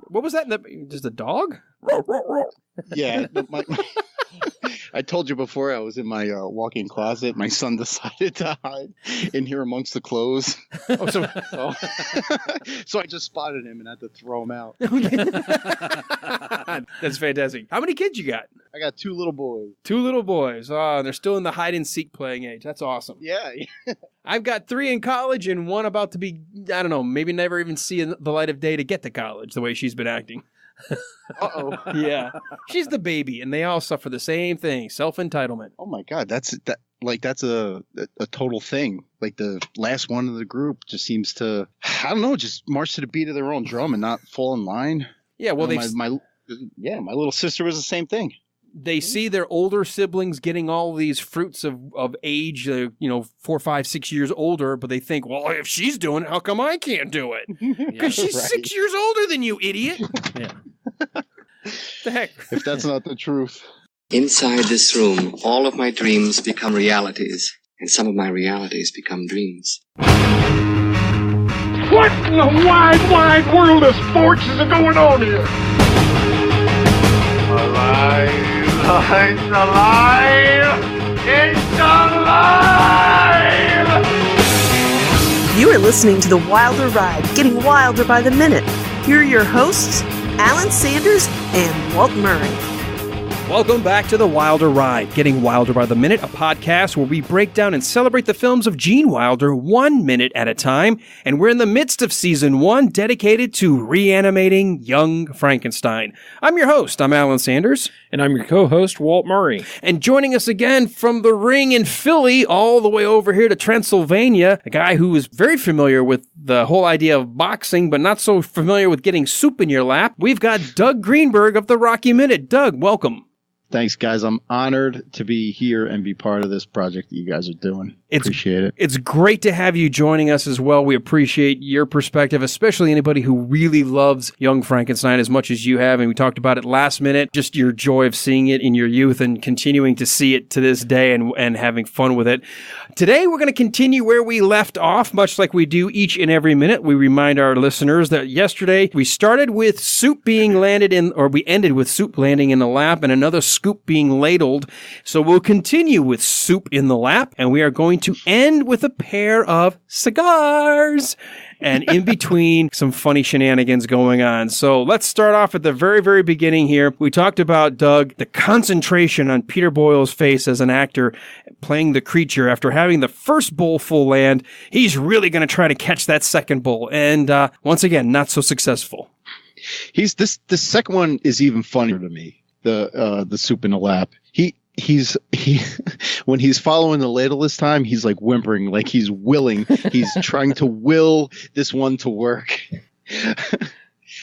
What was that? Just a dog? Yeah. I told you before I was in my walk-in closet. My son decided to hide in here amongst the clothes. So I just spotted him and had to throw him out. That's fantastic. How many kids you got? I got 2 little boys. 2 little boys. Oh, and they're still in the hide-and-seek playing age. That's awesome. Yeah. I've got 3 in college and 1 about to be, I don't know, maybe never even see the light of day to get to college the way she's been acting. Uh-oh. Yeah. She's the baby, and they all suffer the same thing, self-entitlement. Oh, my God. That's a total thing. Like the last one of the group just seems to, I don't know, just march to the beat of their own drum and not fall in line. Yeah, well, my little sister was the same thing. They see their older siblings getting all these fruits of age, 4, 5, 6 years older, but they think, well, if she's doing it, how come I can't do it? Because she's right. 6 years older than you, idiot. Yeah. The heck? If that's not the truth. Inside this room, all of my dreams become realities, and some of my realities become dreams. What in the wide, wide world of sports is going on here? Alive! It's alive! It's alive! You are listening to The Wilder Ride, getting wilder by the minute. Here are your hosts, Alan Sanders and Walt Murray. Welcome back to The Wilder Ride, getting wilder by the minute, a podcast where we break down and celebrate the films of Gene Wilder 1 minute at a time. And we're in the midst of season 1, dedicated to reanimating young Frankenstein. I'm your host, I'm Alan Sanders. And I'm your co-host, Walt Murray. And joining us again from the ring in Philly, all the way over here to Transylvania, a guy who is very familiar with the whole idea of boxing, but not so familiar with getting soup in your lap. We've got Doug Greenberg of the Rocky Minute. Doug, welcome. Thanks, guys. I'm honored to be here and be part of this project that you guys are doing. Appreciate it. It's great to have you joining us as well. We appreciate your perspective, especially anybody who really loves Young Frankenstein as much as you have. And we talked about it last minute, just your joy of seeing it in your youth and continuing to see it to this day and having fun with it. Today, we're going to continue where we left off, much like we do each and every minute. We remind our listeners that yesterday we started with soup being landed in, or we ended with soup landing in the lap and another scoop being ladled. So we'll continue with soup in the lap, and we are going to end with a pair of cigars. And in between, some funny shenanigans going on. So let's start off at the very, very beginning here. We talked about, Doug, the concentration on Peter Boyle's face as an actor playing the creature. After having the first bowl full land, he's really going to try to catch that second bowl. And once again, not so successful. The second one is even funnier to me. The soup in the lap. He when he's following the ladle this time, he's like whimpering, like he's willing. He's trying to will this one to work.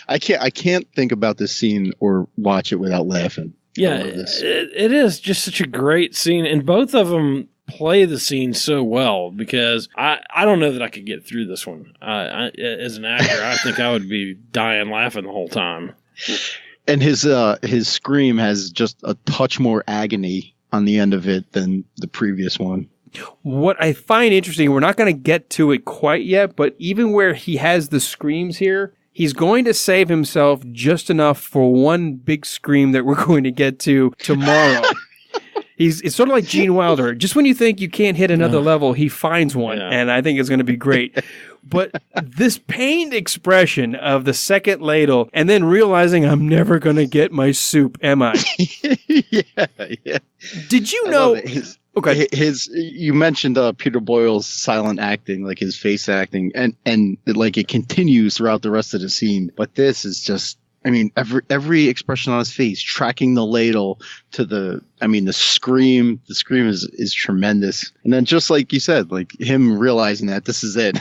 I can't think about this scene or watch it without laughing. Yeah, it is just such a great scene, and both of them play the scene so well because I don't know that I could get through this one. As an actor, I think I would be dying laughing the whole time. And his scream has just a touch more agony on the end of it than the previous one. What I find interesting, we're not going to get to it quite yet, but even where he has the screams here, he's going to save himself just enough for one big scream that we're going to get to tomorrow. It's sort of like Gene Wilder. Just when you think you can't hit another level, he finds one, and I think it's going to be great. But this pained expression of the second ladle and then realizing I'm never going to get my soup, am I? Yeah. Did you know? Okay. You mentioned Peter Boyle's silent acting, like his face acting, and like it continues throughout the rest of the scene. But this is just, I mean, every expression on his face, tracking the ladle to the scream. The scream is tremendous. And then just like you said, like him realizing that this is it.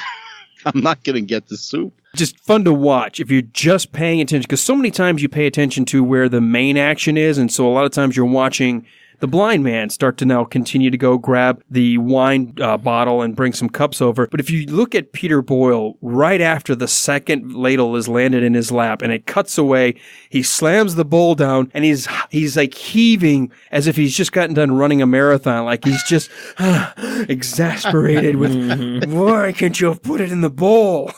I'm not going to get the soup. Just fun to watch if you're just paying attention, because so many times you pay attention to where the main action is, and so a lot of times you're watching the blind man start to now continue to go grab the wine bottle and bring some cups over. But if you look at Peter Boyle, right after the second ladle is landed in his lap and it cuts away, he slams the bowl down and he's like heaving as if he's just gotten done running a marathon. Like he's just exasperated with, why can't you have put it in the bowl?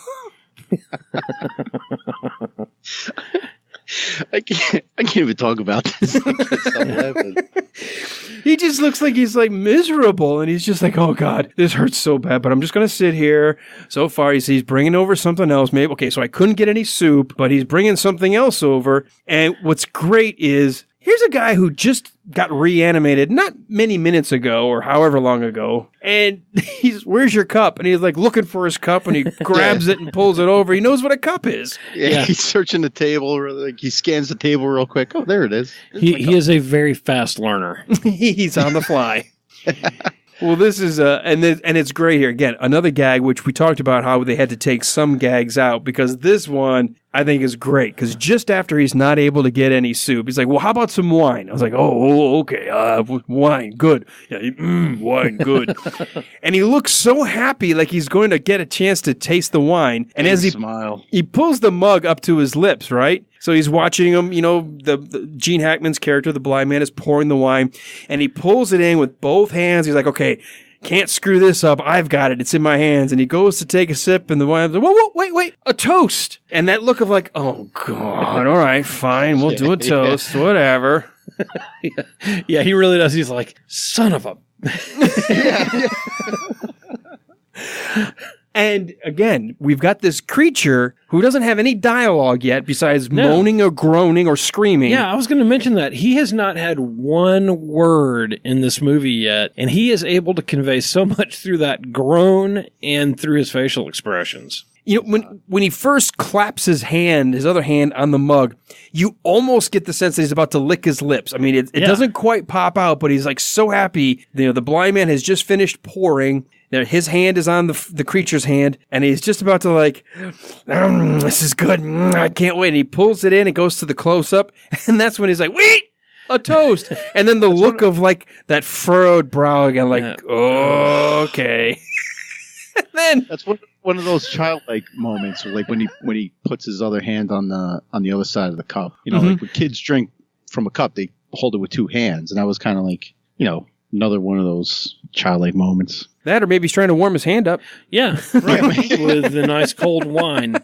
I can't even talk about this. I'm laughing. He just looks like he's like miserable, and he's just like, oh God, this hurts so bad, but I'm just going to sit here. So far, he's bringing over something else. Maybe, okay, so I couldn't get any soup, but he's bringing something else over. And what's great is, here's a guy who just got reanimated not many minutes ago or however long ago. And where's your cup? And he's like looking for his cup, and he grabs it and pulls it over. He knows what a cup is. Yeah. He's searching the table. Like he scans the table real quick. Oh, there it is. He is a very fast learner. He's on the fly. Well, this is and it's great here. Again, another gag, which we talked about how they had to take some gags out, because this one I think is great, because just after he's not able to get any soup, he's like, well, how about some wine? I was like, oh okay, wine, good. Yeah, wine, good. And he looks so happy, like he's going to get a chance to taste the wine. And as he pulls the mug up to his lips, right? So he's watching him, the Gene Hackman's character, the blind man, is pouring the wine, and he pulls it in with both hands. He's like, okay, can't screw this up. I've got it. It's in my hands. And he goes to take a sip, and the wine's like, whoa, wait, a toast. And that look of like, oh, God, all right, fine, we'll do a toast, whatever. Yeah, he really does. He's like, son of a... And again, we've got this creature who doesn't have any dialogue yet besides moaning or groaning or screaming. Yeah, I was going to mention that. He has not had one word in this movie yet, and he is able to convey so much through that groan and through his facial expressions. When he first claps his other hand on the mug, you almost get the sense that he's about to lick his lips. I mean, it doesn't quite pop out, but he's like so happy. The blind man has just finished pouring. His hand is on the creature's hand, and he's just about to like, this is good. I can't wait. And he pulls it in and goes to the close-up, and that's when he's like, wait, a toast. And then the look of like that furrowed brow again, like, okay. And then that's one of those childlike moments, like when he puts his other hand on the other side of the cup. Like when kids drink from a cup, they hold it with two hands, and that was kind of like, another one of those childlike moments. That, or maybe he's trying to warm his hand up. Yeah, right. With the nice cold wine.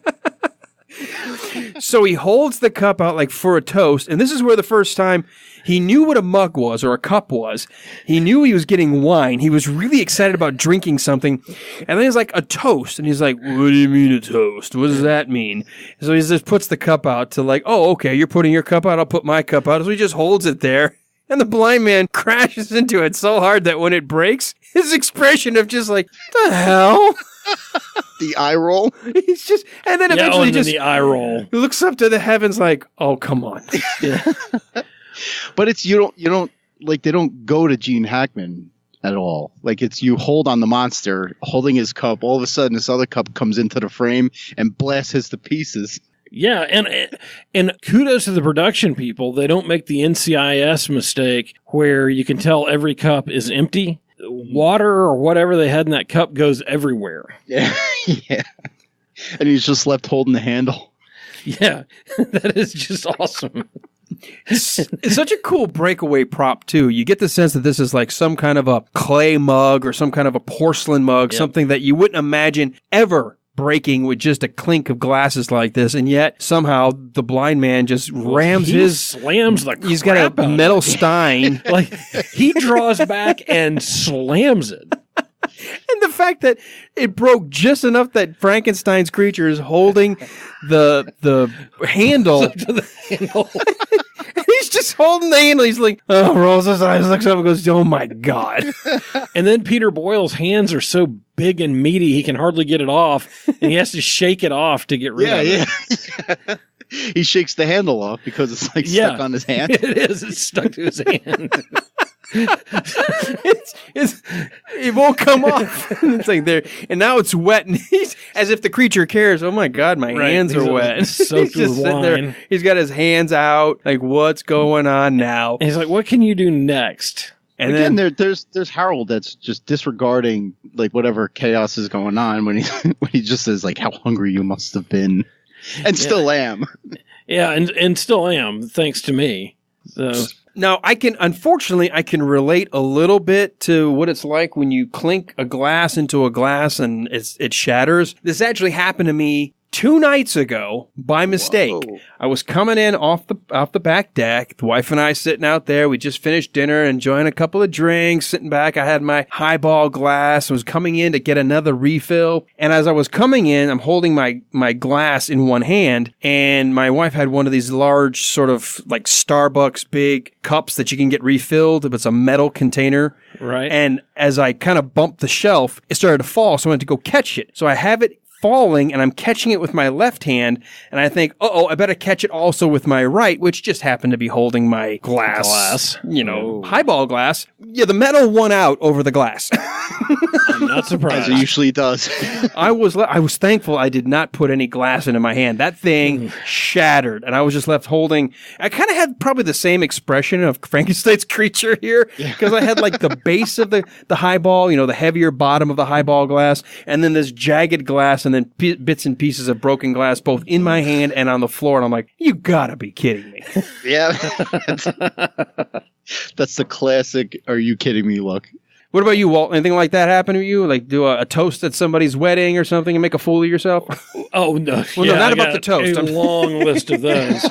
So he holds the cup out like for a toast, and this is where the first time he knew what a mug was or a cup was. He knew he was getting wine. He was really excited about drinking something, and then he's like, a toast, and he's like, what do you mean a toast? What does that mean? So he just puts the cup out to like, oh, okay, you're putting your cup out, I'll put my cup out. So he just holds it there. And the blind man crashes into it so hard that when it breaks, his expression of just like, the hell? The eye roll. He's just, and then eventually just the eye roll. He looks up to the heavens like, oh, come on. Yeah. But it's, you don't like, they don't go to Gene Hackman at all. Like, it's you hold on the monster holding his cup. All of a sudden, this other cup comes into the frame and blasts his to pieces. Yeah, and kudos to the production people. They don't make the NCIS mistake where you can tell every cup is empty. Water or whatever they had in that cup goes everywhere. Yeah, yeah. And he's just left holding the handle. Yeah, that is just awesome. It's such a cool breakaway prop, too. You get the sense that this is like some kind of a clay mug or some kind of a porcelain mug, something that you wouldn't imagine ever breaking with just a clink of glasses like this, and yet somehow the blind man just slams the he's got a metal stein. Like, he draws back and slams it. And the fact that it broke just enough that Frankenstein's creature is holding the handle. He's just holding the handle. He's like, oh, rolls his eyes, looks up and goes, oh my God. And then Peter Boyle's hands are so big and meaty, he can hardly get it off. And he has to shake it off to get rid of it. Yeah. He shakes the handle off because it's like stuck on his hand. It is. It's stuck to his hand. It won't come off. It's like there, and now it's wet, and he's as if the creature cares. Oh my God, my hands are wet. He's just sitting there. He's got his hands out. Like, what's going on now? And he's like, "What can you do next?" And again, there's Harold that's just disregarding like whatever chaos is going on when he just says like, "How hungry you must have been," and still am. Yeah, and still am, thanks to me. So. Now, I can relate a little bit to what it's like when you clink a glass into a glass and it shatters. This actually happened to me 2 nights ago, by mistake, Whoa. I was coming in off the back deck. The wife and I sitting out there. We just finished dinner, enjoying a couple of drinks, sitting back. I had my highball glass. I was coming in to get another refill. And as I was coming in, I'm holding my glass in one hand, and my wife had one of these large sort of like Starbucks big cups that you can get refilled. It's a metal container. Right. And as I kind of bumped the shelf, it started to fall, so I went to go catch it. So I have it falling, and I'm catching it with my left hand, and I think, I better catch it also with my right, which just happened to be holding my glass. Highball glass. Yeah, the metal won out over the glass. I'm not surprised. As it usually does. I was thankful I did not put any glass into my hand. That thing shattered, and I was just left holding. I kind of had probably the same expression of Frankenstein's creature here, because I had like the base of the highball, the heavier bottom of the highball glass, and then this jagged glass, and then bits and pieces of broken glass both in my hand and on the floor. And I'm like, you gotta be kidding me. Yeah. That's the classic, are you kidding me look. What about you, Walt? Anything like that happen to you? Like do a toast at somebody's wedding or something and make a fool of yourself? Oh, no. Well, no, not about the toast. A long list of those.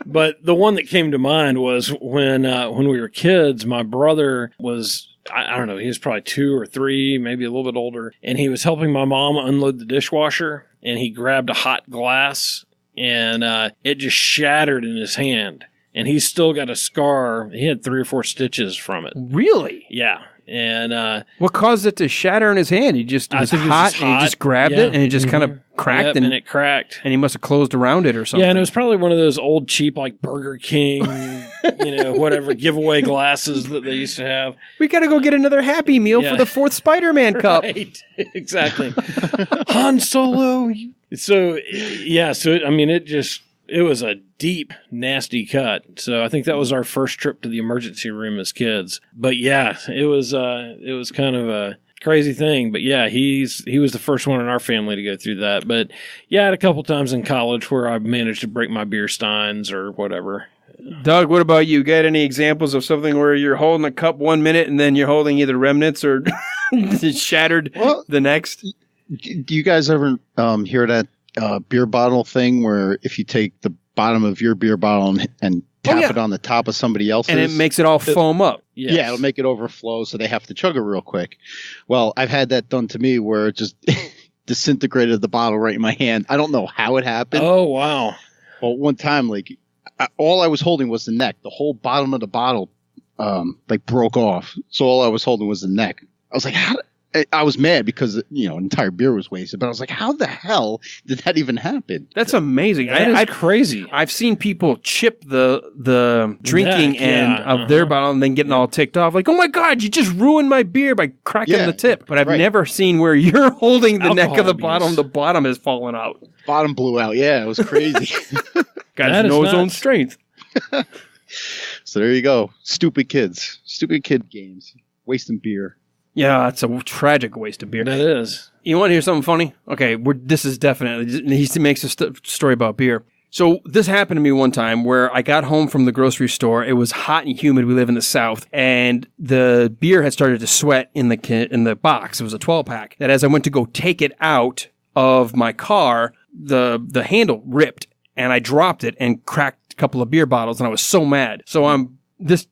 But the one that came to mind was when we were kids, my brother was, I don't know, he was probably 2 or 3, maybe a little bit older, and he was helping my mom unload the dishwasher, and he grabbed a hot glass, and it just shattered in his hand. And he's still got a scar. He had 3 or 4 stitches from it. Really? Yeah. And what caused it to shatter in his hand? It was hot, and he just grabbed it, and it just kind of cracked. Yep, and it cracked. And he must have closed around it or something. Yeah, and it was probably one of those old cheap, like Burger King, whatever giveaway glasses that they used to have. We got to go get another Happy Meal for the 4th Spider-Man cup. Right, exactly. Han Solo. So it was a deep, nasty cut. So I think that was our first trip to the emergency room as kids. But yeah, it was kind of a crazy thing. But yeah, he was the first one in our family to go through that. But yeah, I had a couple times in college where I managed to break my beer steins or whatever. Doug, what about you? Got any examples of something where you're holding a cup 1 minute and then you're holding either remnants or shattered the next? Do you guys ever hear that beer bottle thing where if you take the bottom of your beer bottle and tap it on the top of somebody else's, and it makes it all foam up? Yes. Yeah, it'll make it overflow, so they have to chug it real quick. Well, I've had that done to me where it just disintegrated the bottle right in my hand. I don't know how it happened. Oh, wow. Well, one time, all I was holding was the neck. The whole bottom of the bottle broke off. So all I was holding was the neck. I was like, how? I was mad because, an entire beer was wasted, but I was like, how the hell did that even happen? That's amazing. That is crazy. I've seen people chip the drinking end of their bottle and then getting all ticked off. Like, oh my God, you just ruined my beer by cracking the tip. But I've never seen where you're holding the neck of the bottom. The bottom has fallen out. Bottom blew out. Yeah, it was crazy. Guys know his own strength. So there you go. Stupid kids. Stupid kid games. Wasting beer. Yeah, it's a tragic waste of beer. That is. You want to hear something funny? Okay, this is definitely, he makes a story about beer. So this happened to me one time where I got home from the grocery store. It was hot and humid. We live in the South, and the beer had started to sweat in the box. It was a 12-pack. That as I went to go take it out of my car, the handle ripped, and I dropped it and cracked a couple of beer bottles, and I was so mad. So this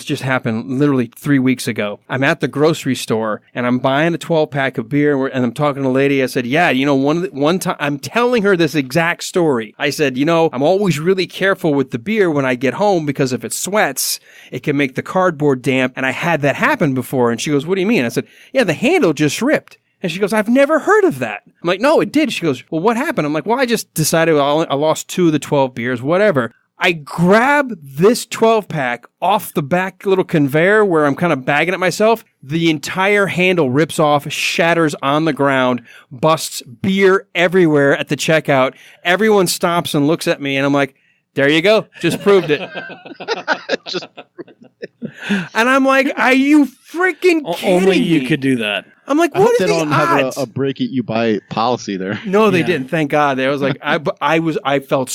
just happened literally 3 weeks ago. I'm at the grocery store and I'm buying a 12-pack of beer and I'm talking to a lady. I said, yeah, one time I'm telling her this exact story. I said, I'm always really careful with the beer when I get home because if it sweats, it can make the cardboard damp. And I had that happen before. And she goes, what do you mean? I said, yeah, the handle just ripped. And she goes, I've never heard of that. I'm like, no, it did. She goes, well, what happened? I'm like, well, I just decided I lost 2 of the 12 beers, whatever. I grab this 12-pack off the back little conveyor where I'm kind of bagging it myself. The entire handle rips off, shatters on the ground, busts beer everywhere at the checkout. Everyone stops and looks at me, and I'm like, there you go. Just proved it. And I'm like, are you freaking kidding Only me? you could do that. I'm like, I hope what they are the don't have odds? a break it you buy policy there. No, they Yeah. didn't. Thank God. I was like, I felt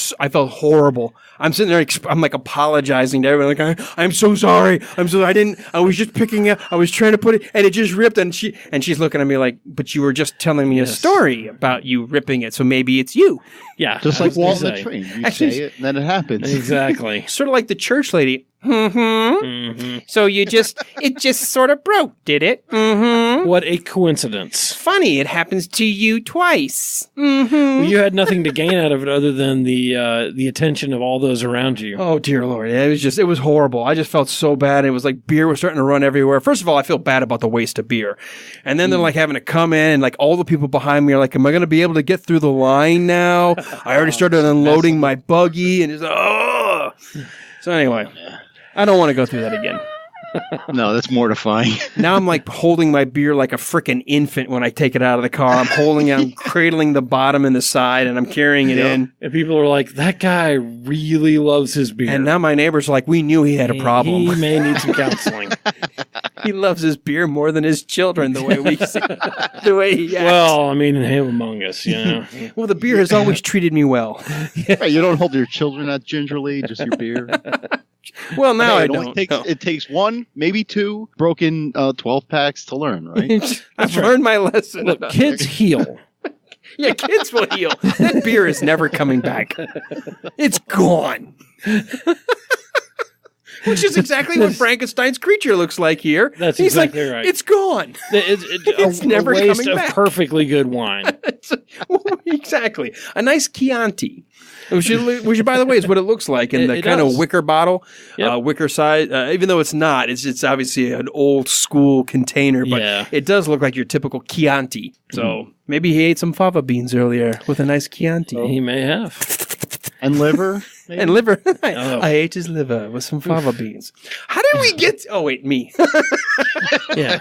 horrible. I'm sitting there, I'm like apologizing to everyone. Like, I'm so sorry. I was just picking it. I was trying to put it, and it just ripped. And she's looking at me like, but you were just telling me a story about you ripping it, so maybe it's you. Yeah. Just I like was gonna Walt on the say. train. You Actually- say it, and then it happens. Exactly. Sort of like the church lady. Mhm. So it just sort of broke, did it? Mm-hmm. What a coincidence. Funny, it happens to you twice. Well, you had nothing to gain out of it other than the attention of all those around you. Oh dear Lord, it was horrible. I just felt so bad. It was like beer was starting to run everywhere. First of all, I feel bad about the waste of beer, and then they're like having to come in, and like all the people behind me are like, "Am I going to be able to get through the line now?" I already started unloading my buggy, and it's oh. So anyway, I don't want to go through that again. No, that's mortifying. Now I'm like holding my beer like a frickin' infant when I take it out of the car. I'm cradling the bottom and the side, and I'm carrying it in. And people are like, that guy really loves his beer. And now my neighbors are like, we knew he had a problem. He may need some counseling. He loves his beer more than his children, the way we see, the way he acts. Well, I mean, him among us, you know. Well, the beer has always treated me well. Hey, you don't hold your children that gingerly, just your beer. Well, now Hey, I it only don't. takes, No. It takes one, maybe two broken 12 packs to learn, right? I've learned my lesson. Look, kids heal. Yeah, kids will heal. That beer is never coming back. It's gone. Which is exactly what Frankenstein's creature looks like here. That's He's exactly like, right. It's gone. It's never a waste coming of back. perfectly good wine. Exactly. A nice Chianti. Which, by the way, is what it looks like in the It kind does. of wicker bottle, Yep. wicker size. Even though it's not, it's obviously an old school container, but Yeah. it does look like your typical Chianti. So maybe he ate some fava beans earlier with a nice Chianti. He may have. And liver. maybe? And liver. Oh. I ate his liver with some fava beans. How did we get? Oh wait, me. Yeah.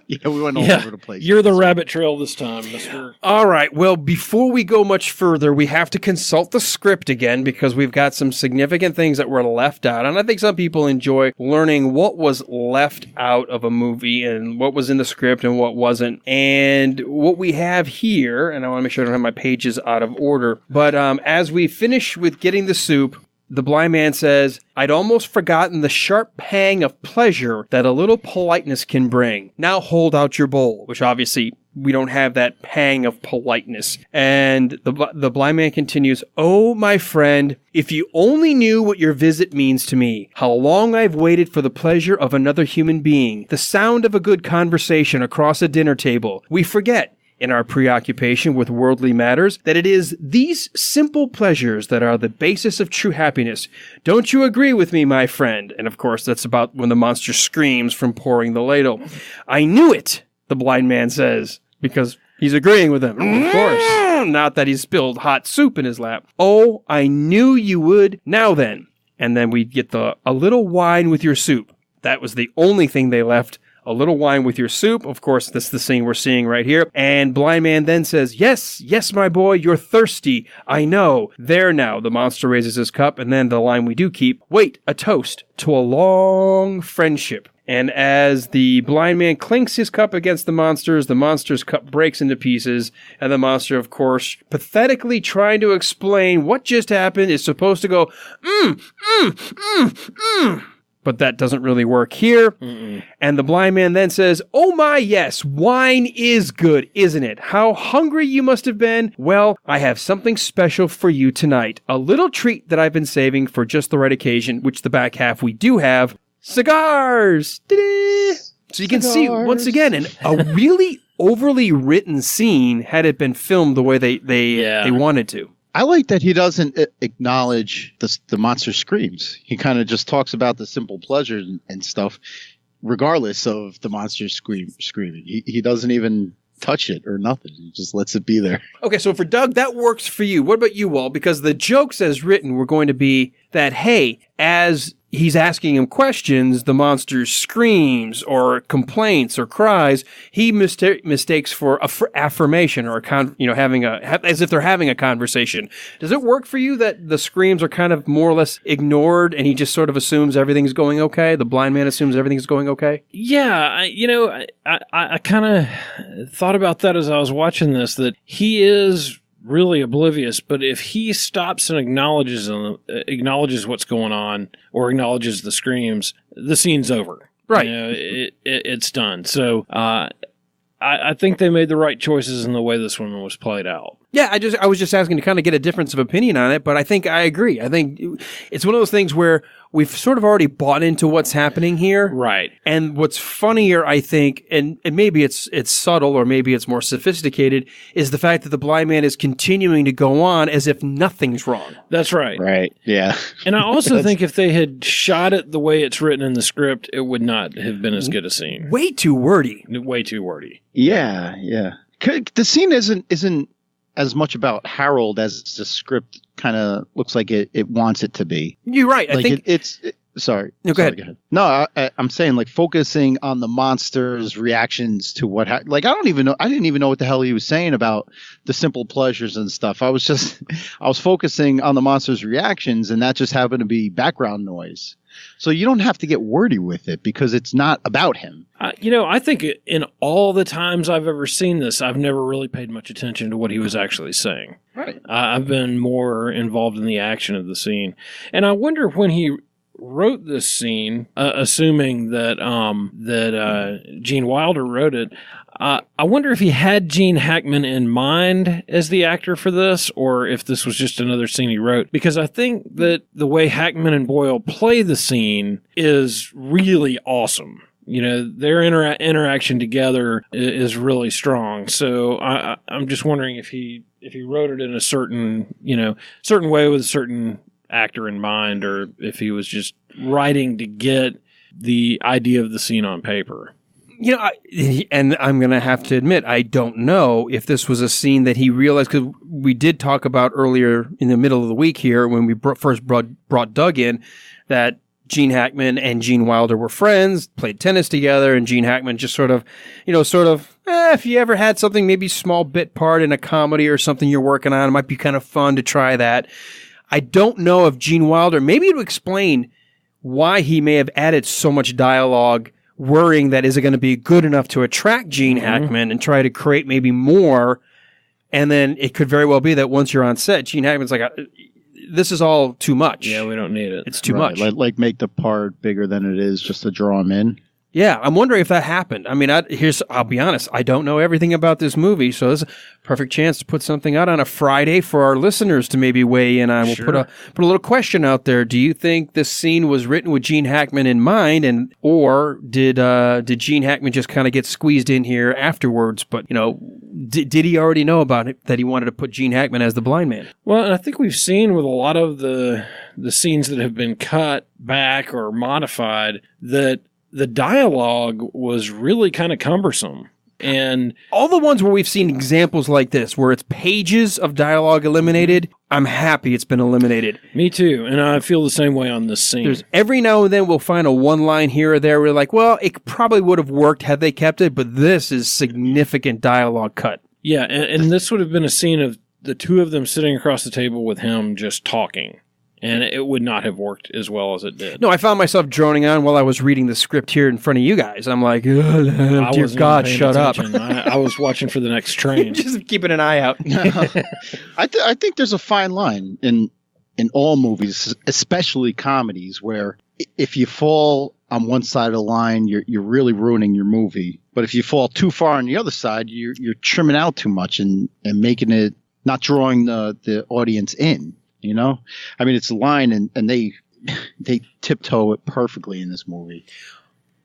Yeah, we went all Yeah. over the place. You're the rabbit trail this time, mister. All right. Well, before we go much further, we have to consult the script again because we've got some significant things that were left out. And I think some people enjoy learning what was left out of a movie and what was in the script and what wasn't. And what we have here, and I want to make sure I don't have my pages out of order, but as we finish with getting the soup, the blind man says, I'd almost forgotten the sharp pang of pleasure that a little politeness can bring. Now hold out your bowl, which obviously we don't have that pang of politeness. And the blind man continues, oh, my friend, if you only knew what your visit means to me, how long I've waited for the pleasure of another human being, the sound of a good conversation across a dinner table. We forget, in our preoccupation with worldly matters, that it is these simple pleasures that are the basis of true happiness. Don't you agree with me, my friend? And of course, that's about when the monster screams from pouring the ladle. I knew it, the blind man says, because he's agreeing with him. Of course. Not that he spilled hot soup in his lap. Oh, I knew you would. Now then. And then we get a little wine with your soup. That was the only thing they left. A little wine with your soup. Of course, that's the scene we're seeing right here. And Blind Man then says, yes, yes, my boy, you're thirsty. I know. There now. The monster raises his cup, and then the line we do keep. Wait, a toast to a long friendship. And as the blind man clinks his cup against the monster's cup breaks into pieces, and the monster, of course, pathetically trying to explain what just happened, is supposed to go, but that doesn't really work here. Mm-mm. And the blind man then says, oh my, yes, wine is good, isn't it? How hungry you must have been. Well, I have something special for you tonight. A little treat that I've been saving for just the right occasion, which the back half we do have. Cigars! Ta-da! So you can see, once again, a really overly written scene had it been filmed the way they wanted to. I like that he doesn't acknowledge the monster screams. He kind of just talks about the simple pleasures and stuff, regardless of the monster screaming. He doesn't even touch it or nothing. He just lets it be there. Okay, so for Doug, that works for you. What about you, Walt? Because the jokes as written were going to be that, hey, as he's asking him questions, the monster screams or complaints or cries, he mistakes for affirmation or as if they're having a conversation. Does it work for you that the screams are kind of more or less ignored and he just sort of assumes everything's going okay? The blind man assumes everything's going okay? Yeah, I kind of thought about that as I was watching this, that he is really oblivious, but if he stops and acknowledges what's going on or acknowledges the screams, the scene's over. Right. It's done. So I think they made the right choices in the way this one was played out. Yeah, I was just asking to kind of get a difference of opinion on it, but I think I agree. I think it's one of those things where we've sort of already bought into what's happening here. Right. And what's funnier, I think, and maybe it's subtle or maybe it's more sophisticated, is the fact that the blind man is continuing to go on as if nothing's wrong. That's right. Right. Yeah. And I also think if they had shot it the way it's written in the script, it would not have been as good a scene. Way too wordy. Way too wordy. Yeah. Yeah. The scene isn't as much about Harold as the script kind of looks like it wants it to be. You're right. I think sorry. No, go ahead. No, I'm saying like focusing on the monster's reactions to what I didn't even know what the hell he was saying about the simple pleasures and stuff. I was focusing on the monster's reactions, and that just happened to be background noise. So you don't have to get wordy with it because it's not about him. I think in all the times I've ever seen this, I've never really paid much attention to what he was actually saying. Right. I've been more involved in the action of the scene. And I wonder when he wrote this scene, assuming that Gene Wilder wrote it, I wonder if he had Gene Hackman in mind as the actor for this, or if this was just another scene he wrote. Because I think that the way Hackman and Boyle play the scene is really awesome. Their interaction together is really strong. So I'm just wondering if he wrote it in a certain way with a certain actor in mind, or if he was just writing to get the idea of the scene on paper. And I'm going to have to admit, I don't know if this was a scene that he realized, because we did talk about earlier in the middle of the week here when we first brought Doug in, that Gene Hackman and Gene Wilder were friends, played tennis together, and Gene Hackman just sort of, if you ever had something, maybe small bit part in a comedy or something you're working on, it might be kind of fun to try that. I don't know if Gene Wilder, maybe to explain why he may have added so much dialogue, worrying that is it going to be good enough to attract Gene Hackman and try to create maybe more. And then it could very well be that once you're on set, Gene Hackman's like, this is all too much. Yeah, we don't need it. It's too much. Like make the part bigger than it is just to draw him in. Yeah, I'm wondering if that happened. I mean, I'll be honest, I don't know everything about this movie, so this is a perfect chance to put something out on a Friday for our listeners to maybe weigh in on. We'll put a little question out there. Do you think this scene was written with Gene Hackman in mind, or did Gene Hackman just kind of get squeezed in here afterwards? But did he already know about it, that he wanted to put Gene Hackman as the blind man? Well, and I think we've seen with a lot of the scenes that have been cut back or modified that the dialogue was really kind of cumbersome. And all the ones where we've seen examples like this, where it's pages of dialogue eliminated, I'm happy it's been eliminated. Me too. And I feel the same way on this scene. Every now and then we'll find a one line here or there. We're like, well, it probably would have worked had they kept it, but this is significant dialogue cut. Yeah. And this would have been a scene of the two of them sitting across the table with him just talking. And it would not have worked as well as it did. No, I found myself droning on while I was reading the script here in front of you guys. I'm like, dear God, shut up. I was watching for the next train. Just keeping an eye out. I think there's a fine line in all movies, especially comedies, where if you fall on one side of the line, you're really ruining your movie. But if you fall too far on the other side, you're trimming out too much and making it not drawing the audience in. I mean, it's a line, and they tiptoe it perfectly in this movie.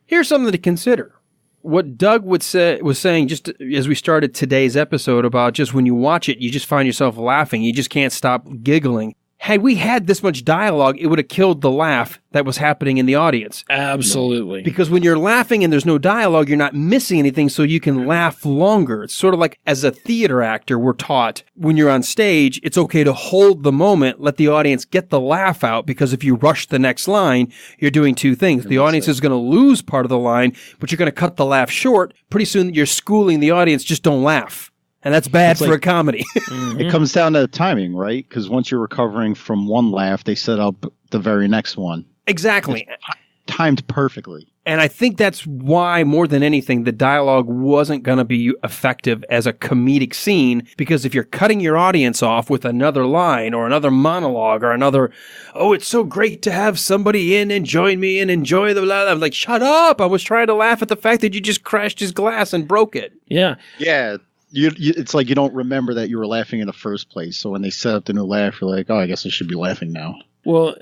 Here's something to consider. What Doug was saying just as we started today's episode about just when you watch it, you just find yourself laughing. You just can't stop giggling. had we had this much dialogue, it would have killed the laugh that was happening in the audience. Absolutely. Because when you're laughing and there's no dialogue, you're not missing anything, so you can laugh longer. It's sort of like as a theater actor, we're taught when you're on stage, it's okay to hold the moment, let the audience get the laugh out, because if you rush the next line, you're doing two things. The audience is going to lose part of the line, but you're going to cut the laugh short. Pretty soon you're schooling the audience, just don't laugh. And that's bad for a comedy. It comes down to timing, right? Because once you're recovering from one laugh, they set up the very next one. Exactly. It's timed perfectly. And I think that's why, more than anything, the dialogue wasn't going to be effective as a comedic scene, because if you're cutting your audience off with another line or another monologue or another, oh, it's so great to have somebody in and join me and enjoy the blah, I'm like, shut up. I was trying to laugh at the fact that you just crashed his glass and broke it. Yeah. Yeah. It's like you don't remember that you were laughing in the first place. So when they set up the new laugh, you're like, oh, I guess I should be laughing now. Well,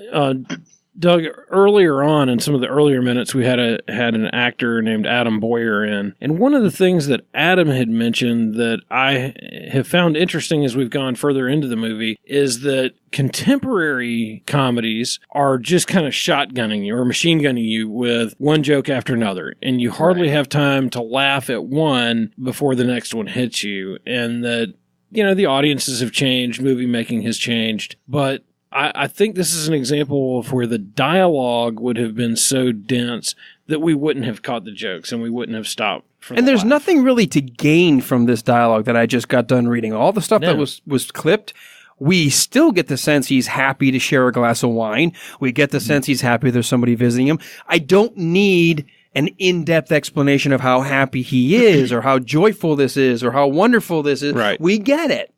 Doug, earlier on in some of the earlier minutes, we had an actor named Adam Boyer in. And one of the things that Adam had mentioned that I have found interesting as we've gone further into the movie is that contemporary comedies are just kind of shotgunning you or machine gunning you with one joke after another. And you hardly have time to laugh at one before the next one hits you. And that, the audiences have changed, movie making has changed. But I think this is an example of where the dialogue would have been so dense that we wouldn't have caught the jokes and we wouldn't have stopped. And there's nothing really to gain from this dialogue that I just got done reading. All the stuff that was clipped, we still get the sense he's happy to share a glass of wine. We get the sense he's happy there's somebody visiting him. I don't need an in-depth explanation of how happy he is or how joyful this is or how wonderful this is. Right. We get it.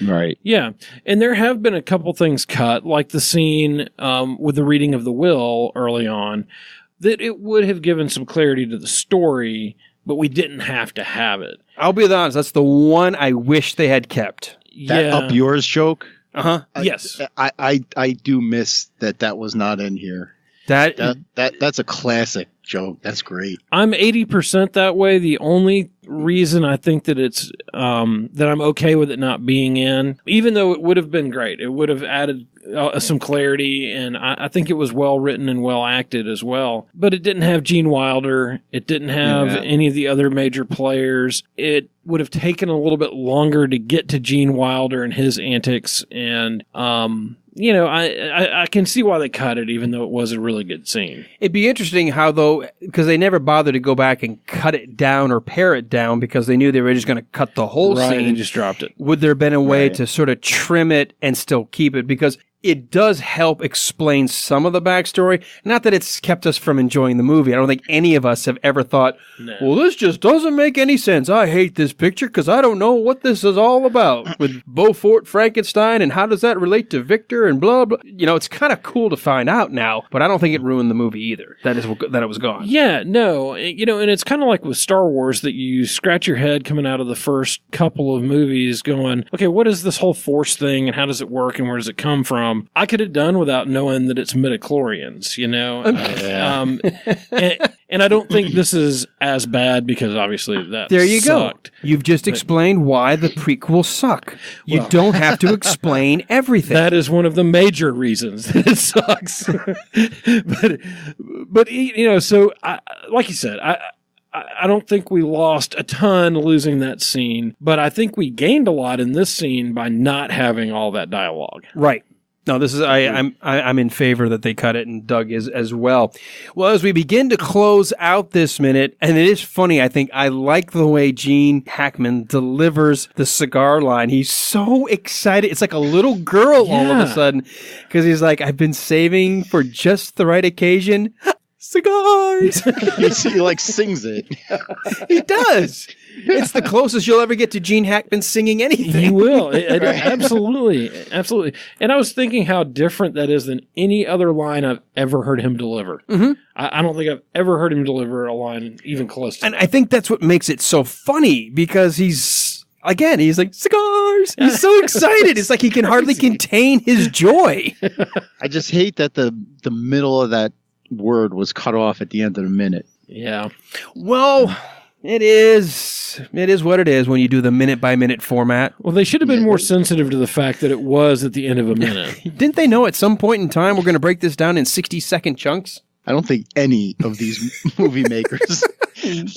Right. Yeah. And there have been a couple things cut, like the scene with the reading of the will early on, that it would have given some clarity to the story, but we didn't have to have it. I'll be honest, that's the one I wish they had kept. That up yours joke? Uh-huh. Yes. I do miss that was not in here. That's a classic joke. That's great. I'm 80% that way. The only reason I think that it's that I'm okay with it not being in, even though it would have been great, it would have added some clarity, and I think it was well written and well acted as well. But it didn't have Gene Wilder. It didn't have any of the other major players. It would have taken a little bit longer to get to Gene Wilder and his antics, and I can see why they cut it, even though it was a really good scene. It'd be interesting how, though, because they never bothered to go back and cut it down or pare it down because they knew they were just going to cut the whole scene. Right, and just dropped it. Would there have been a way to sort of trim it and still keep it? Because it does help explain some of the backstory. Not that it's kept us from enjoying the movie. I don't think any of us have ever thought, well, this just doesn't make any sense. I hate this picture because I don't know what this is all about with Beaufort, Frankenstein, and how does that relate to Victor and blah, blah. It's kind of cool to find out now, but I don't think it ruined the movie either, that it was gone. Yeah, no. And it's kind of like with Star Wars that you scratch your head coming out of the first couple of movies going, okay, what is this whole Force thing and how does it work and where does it come from? I could have done without knowing that it's midichlorians, and I don't think this is as bad because obviously that there you sucked. Go. You've just explained why the prequels suck. You don't have to explain everything. That is one of the major reasons that it sucks. but so like you said, I don't think we lost a ton losing that scene, but I think we gained a lot in this scene by not having all that dialogue. Right. No, this is I'm in favor that they cut it, and Doug is as well. Well, as we begin to close out this minute, and it is funny, I think I like the way Gene Hackman delivers the cigar line. He's so excited. It's like a little girl all of a sudden, because he's like, I've been saving for just the right occasion. Cigars! He like sings it. He does. It's the closest you'll ever get to Gene Hackman singing anything. You will. Absolutely. Absolutely. And I was thinking how different that is than any other line I've ever heard him deliver. Mm-hmm. I don't think I've ever heard him deliver a line even close to And I think that's what makes it so funny, because he's like, cigars! He's so excited. It's like he can hardly contain his joy. I just hate that the middle of that word was cut off at the end of the minute. Yeah. Well, It is what it is when you do the minute-by-minute format. Well, they should have been more sensitive to the fact that it was at the end of a minute. Didn't they know at some point in time we're going to break this down in 60-second chunks? I don't think any of these movie makers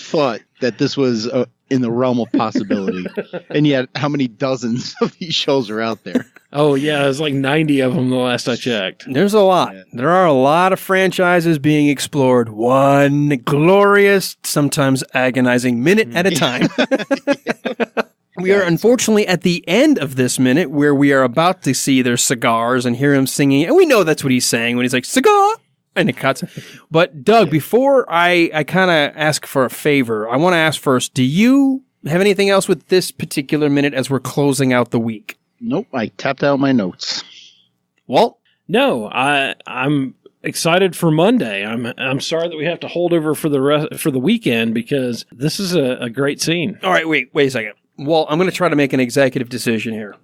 thought that this was in the realm of possibility. And yet, how many dozens of these shows are out there? Oh, yeah, there's like 90 of them the last I checked. There's a lot. Yeah. There are a lot of franchises being explored, one glorious, sometimes agonizing minute at a time. We are unfortunately at the end of this minute where we are about to see their cigars and hear him singing. And we know that's what he's saying when he's like, cigar! And it cuts. But Doug, before I kind of ask for a favor, I want to ask first, do you have anything else with this particular minute as we're closing out the week? Nope, I tapped out my notes. Walt? No, I'm excited for Monday. I'm sorry that we have to hold over for the weekend because this is a great scene. All right, wait a second. Walt, I'm going to try to make an executive decision here.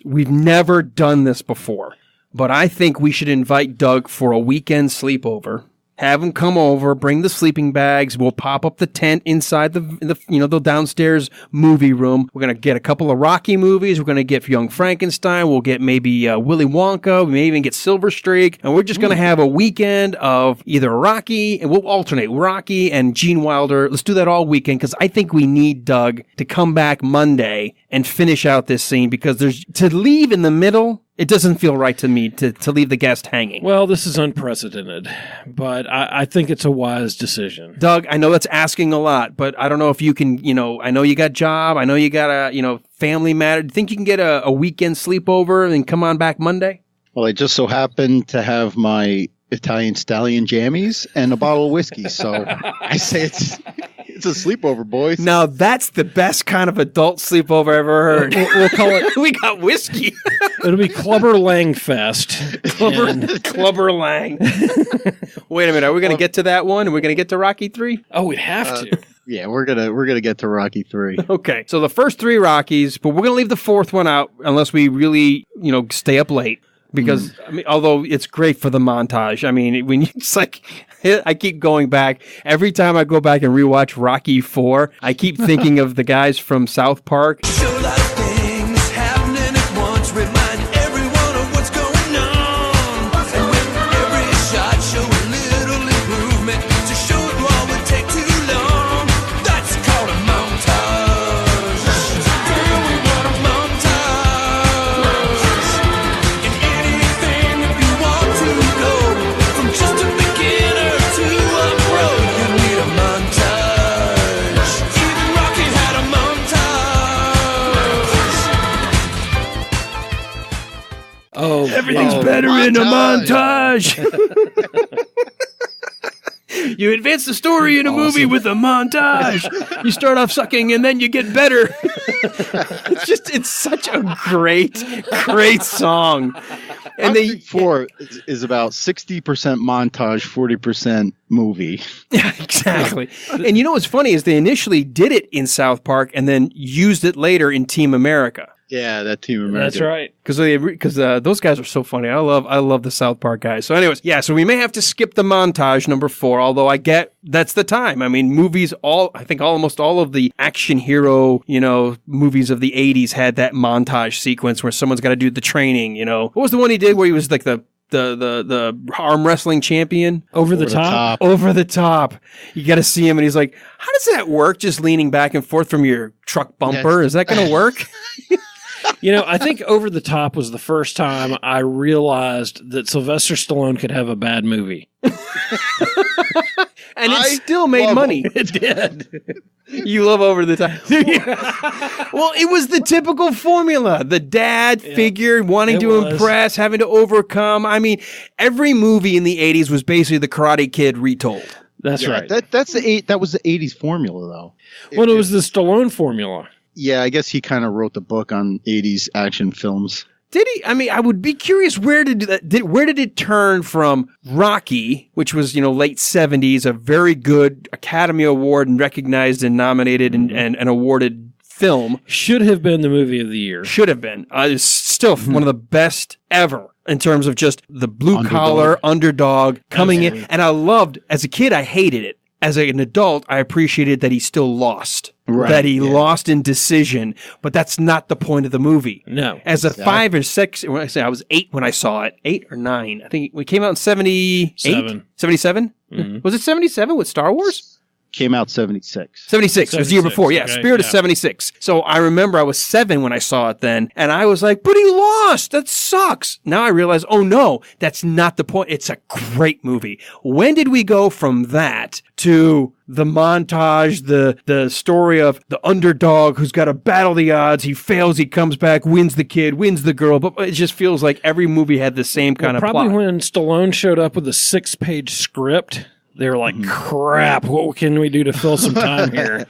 We've never done this before. But I think we should invite Doug for a weekend sleepover. Have him come over, bring the sleeping bags. We'll pop up the tent inside the downstairs movie room. We're going to get a couple of Rocky movies. We're going to get Young Frankenstein. We'll get maybe Willy Wonka. We may even get Silver Streak. And we're just going to have a weekend of either Rocky, and we'll alternate Rocky and Gene Wilder. Let's do that all weekend because I think we need Doug to come back Monday and finish out this scene because to leave in the middle, it doesn't feel right to me to leave the guest hanging. Well, this is unprecedented, but I think it's a wise decision. Doug, I know that's asking a lot, but I don't know if you can, I know you got a job. I know you got a, family matter. Do you think you can get a weekend sleepover and come on back Monday? Well, I just so happen to have my Italian stallion jammies and a bottle of whiskey, so I say it's a sleepover, boys. Now, that's the best kind of adult sleepover I've ever heard. We'll call it... We got whiskey. It'll be Clubber Lang Fest. Clubber Lang. Wait a minute. Are we going to get to that one? Are we going to get to Rocky 3? Oh, we have to. Yeah, we're gonna get to Rocky 3. Okay. So the first 3 Rockies, but we're going to leave the 4th one out unless we really, stay up late. Because, although it's great for the montage. I mean, it's like, I keep going back. Every time I go back and rewatch Rocky 4, I keep thinking of the guys from South Park. Show a lot of things happening at once. Remind everyone of what's going on. And with every shot, show a little improvement. To show it all would take too long. That's called a montage. Girl, we want a montage. And anything if you want to go. From just a beginner to a pro, you need a montage. Even Rocky had a montage. Oh, Everything's better in a montage. You advance the story in a movie with a montage. You start off sucking and then you get better. It's such a great song. And Rocky 4 is about 60% montage, 40% movie. Yeah, exactly. And you know what's funny is they initially did it in South Park and then used it later in Team America. Yeah, that Team America. That's right. Because those guys are so funny. I love the South Park guys. So anyways, yeah, so we may have to skip the montage number 4, although I get that's the time. I mean, movies, almost all of the action hero, movies of the 80s had that montage sequence where someone's got to do the training, What was the one he did where he was like the arm wrestling champion? Over the top. Over the top. You got to see him and he's like, how does that work? Just leaning back and forth from your truck bumper. Is that going to work? I think Over the Top was the first time I realized that Sylvester Stallone could have a bad movie. And it still made money. It did. You love Over the Top. Well, it was the typical formula. The dad figure, wanting to impress, having to overcome. I mean, every movie in the 80s was basically the Karate Kid retold. That's right. That was the 80s formula, though. Well, it was the Stallone formula. Yeah, I guess he kind of wrote the book on 80s action films. Did he? I mean, I would be curious, where did it turn from Rocky, which was, late 70s, a very good Academy Award and recognized and nominated and awarded film. Should have been the movie of the year. Should have been. It's still one of the best ever in terms of just the blue-collar underdog coming in. And I loved, as a kid, I hated it. as an adult, I appreciated that he still lost. Right, that he lost in decision, but that's not the point of the movie. No. As a 5 or 6, when I say I was 8 when I saw it, 8 or 9. I think we came out in 78? 77? Mm-hmm. Was it 77 with Star Wars? Came out 76. 76. It was the year before. Yeah, okay, Spirit of 76. So I remember I was 7 when I saw it then, and I was like, but he lost. That sucks. Now I realize, oh no, that's not the point. It's a great movie. When did we go from that to the montage, the story of the underdog who's got to battle the odds? He fails, he comes back, wins the kid, wins the girl. But it just feels like every movie had the same kind of probably plot. When Stallone showed up with a 6-page script, they were like, crap, what can we do to fill some time here?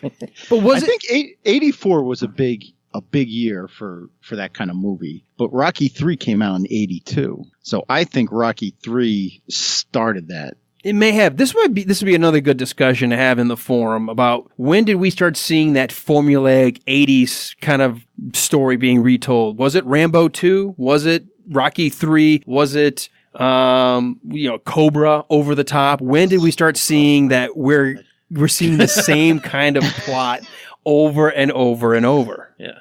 But I think 84 was a big year for that kind of movie. But Rocky 3 came out in 82. So I think Rocky 3 started that. It may have. This would be another good discussion to have in the forum about when did we start seeing that formulaic 80s kind of story being retold? Was it Rambo 2? Was it Rocky 3? Was it Cobra over the top? When did we start seeing that we're seeing the same kind of plot over and over and over? Yeah.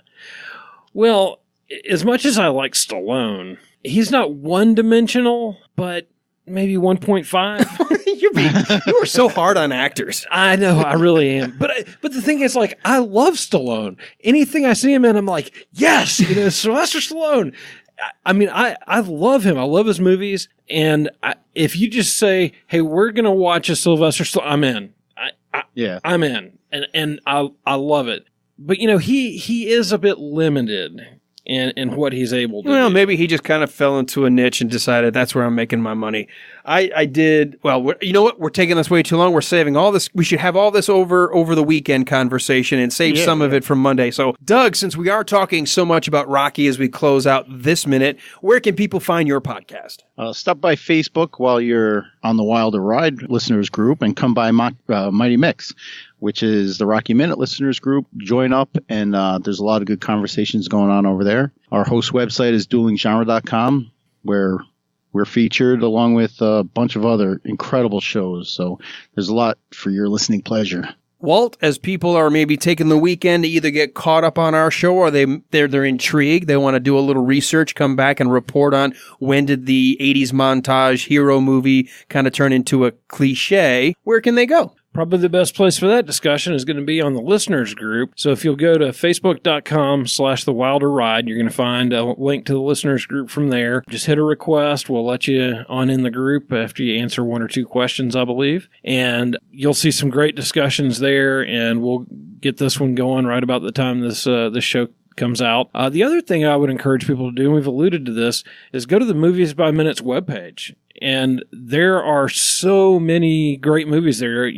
Well, as much as I like Stallone, he's not one-dimensional, but maybe 1.5. You are so hard on actors. I know, I really am. But the thing is, like, I love Stallone. Anything I see him in, I'm like, yes, Sylvester Stallone. I mean, I love him. I love his movies. And if you just say, hey, we're going to watch a Sylvester Stallone, I'm in. I'm in. And I love it. But, he is a bit limited in what he's able to do. Maybe he just kind of fell into a niche and decided that's where I'm making my money. I did. Well, you know what? We're taking this way too long. We're saving all this. We should have all this over the weekend conversation and save some of it for Monday. So, Doug, since we are talking so much about Rocky as we close out this minute, where can people find your podcast? Stop by Facebook while you're on the Wilder Ride listeners group and come by Mighty Mix, which is the Rocky Minute listeners group. Join up, and there's a lot of good conversations going on over there. Our host website is duelinggenre.com, where we're featured along with a bunch of other incredible shows. So there's a lot for your listening pleasure. Walt, as people are maybe taking the weekend to either get caught up on our show or they're intrigued, they want to do a little research, come back and report on when did the 80s montage hero movie kind of turn into a cliche, where can they go? Probably the best place for that discussion is going to be on the listeners group. So if you'll go to facebook.com/The Wilder Ride, you're going to find a link to the listeners group from there. Just hit a request. We'll let you on in the group after you answer 1 or 2 questions, I believe. And you'll see some great discussions there, and we'll get this one going right about the time this show comes out. The other thing I would encourage people to do, and we've alluded to this, is go to the Movies by Minutes webpage. And there are so many great movies there,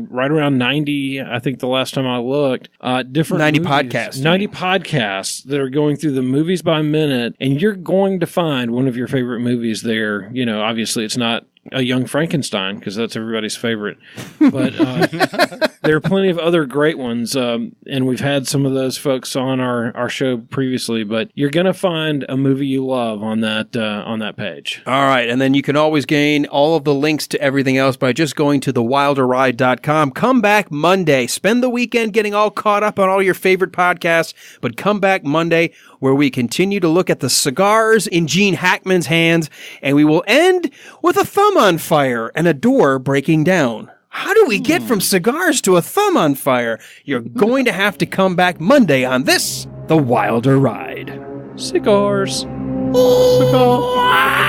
right around 90, I think the last time I looked, different 90 movies, podcasts. 90 podcasts that are going through the Movies by Minute, and you're going to find one of your favorite movies there. Obviously it's not A Young Frankenstein, because that's everybody's favorite. But there are plenty of other great ones, and we've had some of those folks on our show previously, but you're going to find a movie you love on that page. All right, and then you can always gain all of the links to everything else by just going to thewilderride.com. Come back Monday. Spend the weekend getting all caught up on all your favorite podcasts, but come back Monday where we continue to look at the cigars in Gene Hackman's hands, and we will end with a thumb on fire and a door breaking down. How do we get from cigars to a thumb on fire? You're going to have to come back Monday on this, The Wilder Ride. Cigars. Wow!